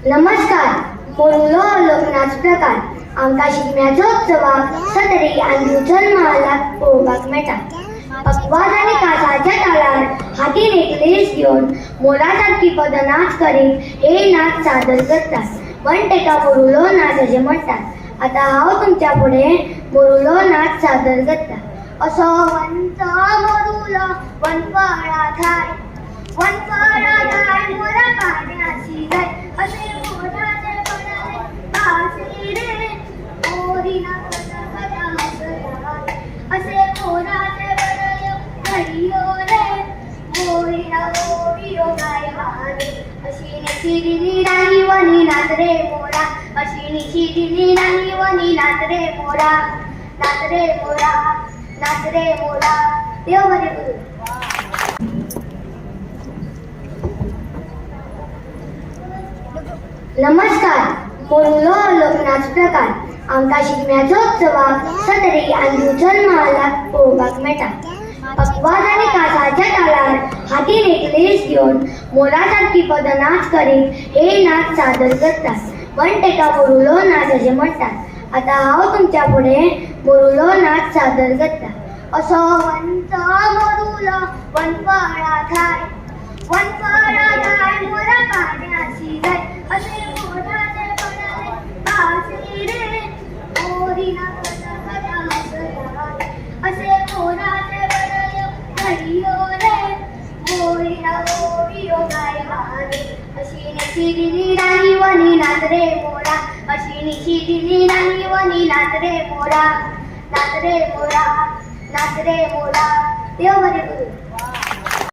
नमस्कार. म्हणलो लोकनाच प्रकार आमकां शिगम्याचो उत्सवाक सतरी आनी जल्म आला पळोवपाक मेळटा. अपवाद आनी कासाच्या तालार हातीन एक लेस घेवन मोरा सारकी पदां नाच करीत हे नाच सादर करतात. पण तेका मोरुलो नाच अशें म्हणटात. आतां हांव तुमच्या फुडें मोरुलो नाच सादर करता. असो वंच मोरुलो वनफळा खाय, वनफळा खाय मोरा पाण्याची जाय, असे मोराचे पडाले पासी रे, मोरीना कथा कथा हसला, असे मोराचे पडले घडीयो रे, मोरीना ओवियो गाय वारे, अशी निशी दिली राणी वनी नाच रे मोरा, अशी निशी दिली राणी वनी नाच रे मोरा, नाच रे मोरा, नाच रे मोरा. देव बरे करू. नमस्कार. म्हणलो लोकनाच प्रकार आमकां शिगम्याचो उत्सवाक सतरी आनी जल्म आला पळोवपाक मेळटा. अपवाद आनी कासाच्या तालार हातीन एक लेस घेवन मोरा सारकी पदां नाच करीत हे नाच सादर करतात. पण तेका मोरुलो नाच अशें म्हणटात. आतां हांव तुमच्या फुडें मोरुलो नाच सादर करता. असो वंच मोरुलो वनफळा खाय, वनफळा खाय मोरा पाण्याची जाय, असे मोराचे पडाले पासी रे, मोरीना कथा कथा हसला, असे मोराचे पडले घडीयो रे, मोरीना ओवियो गाय वारे, अशी निशी दिली राणी वनी नाच रे मोरा, अशी निशी दिली राणी वनी नाच रे मोरा, नाच रे मोरा, नाच रे मोरा. देव बरे करू.